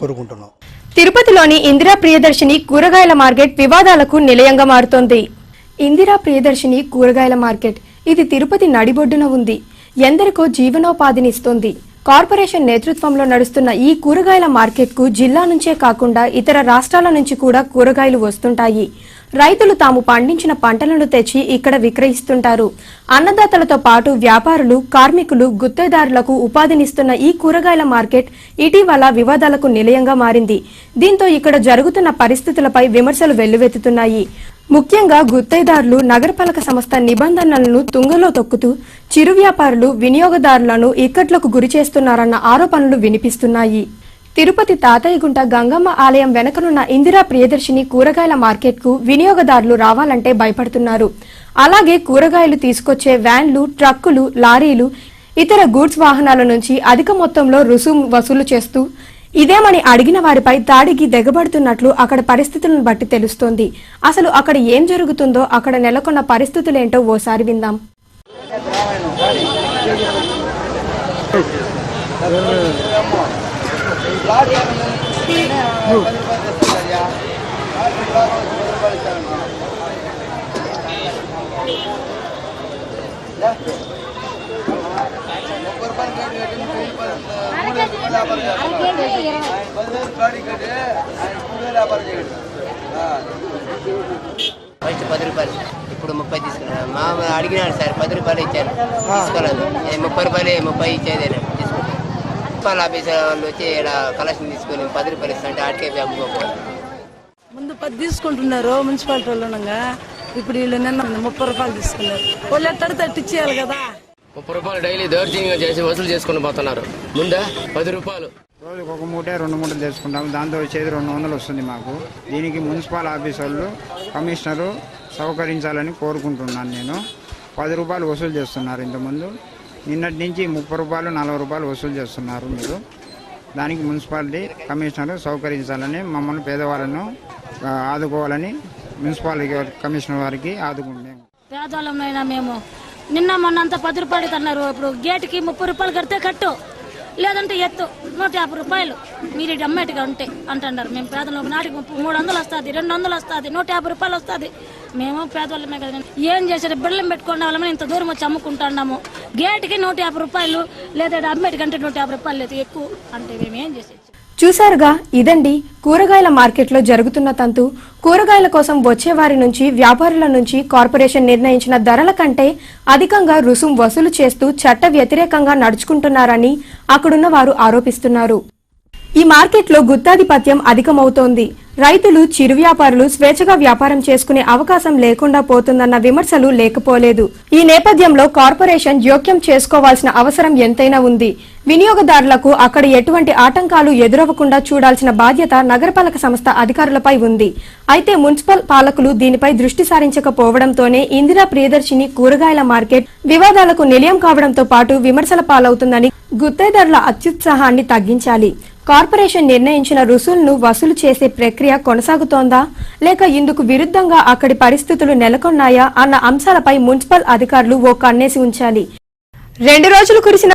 కోరుకుంటున్నాం. తిరుపతిలోని ఇందిరా ప్రియదర్శిని కూరగాయల మార్కెట్ వివాదాలకు నిలయంగా మారుతోంది. ఇందిరా ప్రియదర్శిని కూరగాయల మార్కెట్ ఇది తిరుపతి నడిబొడ్డున ఉంది. ఎందరికో జీవనోపాధినిస్తోంది. కార్పొరేషన్ నేతృత్వంలో నడుస్తున్న ఈ కూరగాయల మార్కెట్కు జిల్లా నుంచే కాకుండా ఇతర రాష్ట్రాల నుంచి కూడా కూరగాయలు వస్తుంటాయి. రైతులు తాము పండించిన పంటలను తెచ్చి ఇక్కడ విక్రయిస్తుంటారు. అన్నదాతలతో పాటు వ్యాపారులు, కార్మికులు, గుత్తేదారులకు ఉపాధినిస్తున్న ఈ కూరగాయల మార్కెట్ ఇటీవల వివాదాలకు నిలయంగా మారింది. దీంతో ఇక్కడ జరుగుతున్న పరిస్థితులపై విమర్శలు వెల్లువెత్తుతున్నాయి. ముఖ్యంగా గుత్తేదారులు నగరపాలక సంస్థ నిబంధనలను తుంగలో తొక్కుతూ చిరు వ్యాపారులు, వినియోగదారులను ఇక్కట్లకు గురి చేస్తున్నారన్న ఆరోపణలు వినిపిస్తున్నాయి. తిరుపతి తాతయ్యగుంట గంగమ్మ ఆలయం వెనకనున్న ఇందిరా ప్రియదర్శిని కూరగాయల మార్కెట్కు వినియోగదారులు రావాలంటే భయపడుతున్నారు. అలాగే కూరగాయలు తీసుకొచ్చే వ్యాన్లు, ట్రక్కులు, లారీలు, ఇతర గూడ్స్ వాహనాల నుంచి అధిక మొత్తంలో రుసుము వసూలు చేస్తూ ఇదేమని అడిగిన వారిపై దాడికి దిగబడుతున్నట్లు అక్కడ పరిస్థితులను బట్టి తెలుస్తోంది. అసలు అక్కడ ఏం జరుగుతుందో, అక్కడ నెలకొన్న పరిస్థితులేంటో ఓసారి విందాం. ఫస్ట్ 10 రూపాయలు, ఇప్పుడు 30 తీసుకున్నాను. మా అడిగినాడు సార్, 10 రూపాయలు ఇచ్చాను, తీసుకోలేదు. 30 రూపాయలు 30 ఇచ్చేదే తీసుకుంటాను. మున్సిపల్ ఆఫీసర్ వాళ్ళు వచ్చి ఇక్కడ కలెక్షన్ తీసుకొని 10 రూపాయలు ఇస్తాంటే ఆడికే అమ్ముకోకపోవాలి. ముందు 10 తీసుకుంటున్నారు మున్సిపాలిటీ వాళ్ళు, ఇప్పుడు వీళ్ళు నిన్న 30 రూపాయలు తీసుకున్నారు. వాళ్ళు ఎట్టడితే తట్టిచ్చేయాలి కదా. 30 రూపాయలు డైలీ దౌర్జన్యంగా చేసి వసూలు చేసుకుని పోతున్నారు. ముందా 10 రూపాయలు రోజుకు ఒక మూట 2 మూటలు తెచ్చుకుంటాము. దాంతో వచ్చేది 200 వస్తుంది మాకు. దీనికి మున్సిపల్ ఆఫీసర్లు, కమిషనరు సహకరించాలని కోరుకుంటున్నాను. నేను 10 రూపాయలు వసూలు చేస్తున్నారు. ఇంతకుముందు నిన్నటి నుంచి 30 రూపాయలు 40 రూపాయలు వసూలు చేస్తున్నారు మీరు. దానికి మున్సిపాలిటీ కమిషనరు సహకరించాలని, మమ్మల్ని పేదవాళ్ళను ఆదుకోవాలని మున్సిపాలిటీ కమిషనర్ వారికి ఆదుకుంటాము. పేదవాళ్ళమైనా మేము నిన్న మొన్నంతా 10 రూపాయలు అన్నారు. ఇప్పుడు గేటుకి 30 రూపాయలు కడితే కట్టు, లేదంటే ఎత్తు 150 రూపాయలు మీరు అమ్మేట్టుగా ఉంటే అంటున్నారు. మేము పేదలు ఒక నాటికి 300 వస్తుంది, 200 వస్తుంది, 150 రూపాయలు వస్తుంది. మేము పేదవాళ్ళమే కదా. ఏం చేశారు, బిళ్ళం పెట్టుకునే వాళ్ళమని ఇంత దూరం వచ్చి అమ్ముకుంటున్నాము. గేటుకి 150 రూపాయలు, లేదా అమ్మేటికంటే 150 రూపాయలు లేదు ఎక్కువ అంటే మేము ఏం చేసేది. చూశారుగా, ఇదండి కూరగాయల మార్కెట్లో జరుగుతున్న తంతు. కూరగాయల కోసం వచ్చే వారి నుంచి, వ్యాపారుల నుంచి కార్పొరేషన్ నిర్ణయించిన ధరల కంటే అధికంగా రుసుం వసూలు చేస్తూ చట్ట వ్యతిరేకంగా నడుచుకుంటున్నారని అక్కడున్న వారు ఆరోపిస్తున్నారు. ఈ మార్కెట్లో గుత్తాధిపత్యం అధికమవుతోంది. రైతులు, చిరు వ్యాపారులు స్వేచ్ఛగా వ్యాపారం చేసుకునే అవకాశం లేకుండా పోతుందన్న విమర్శలు లేకపోలేదు. ఈ నేపథ్యంలో కార్పొరేషన్ జోక్యం చేసుకోవాల్సిన అవసరం ఎంతైనా ఉంది. వినియోగదారులకు అక్కడ ఎటువంటి ఆటంకాలు ఎదురవ్వకుండా చూడాల్సిన బాధ్యత నగరపాలక సంస్థ అధికారులపై ఉంది. అయితే మున్సిపల్ పాలకులు దీనిపై దృష్టి సారించకపోవడంతోనే ఇందిరా ప్రియదర్శిని కూరగాయల మార్కెట్ వివాదాలకు నిలయం కావడంతో పాటు విమర్శల పాలవుతుందని గుత్తేదారుల అత్యుత్సాహాన్ని తగ్గించాలి. కార్పొరేషన్ నిర్ణయించిన రుసులను వసూలు చేసే ప్రక్రియ కొనసాగుతోందా, లేక ఇందుకు విరుద్ధంగా అక్కడి పరిస్థితులు నెలకొన్నాయా అన్న అంశాలపై మున్సిపల్ అధికారులు ఓ కన్నేసి ఉంచాలి. 2 రోజులు కురిసిన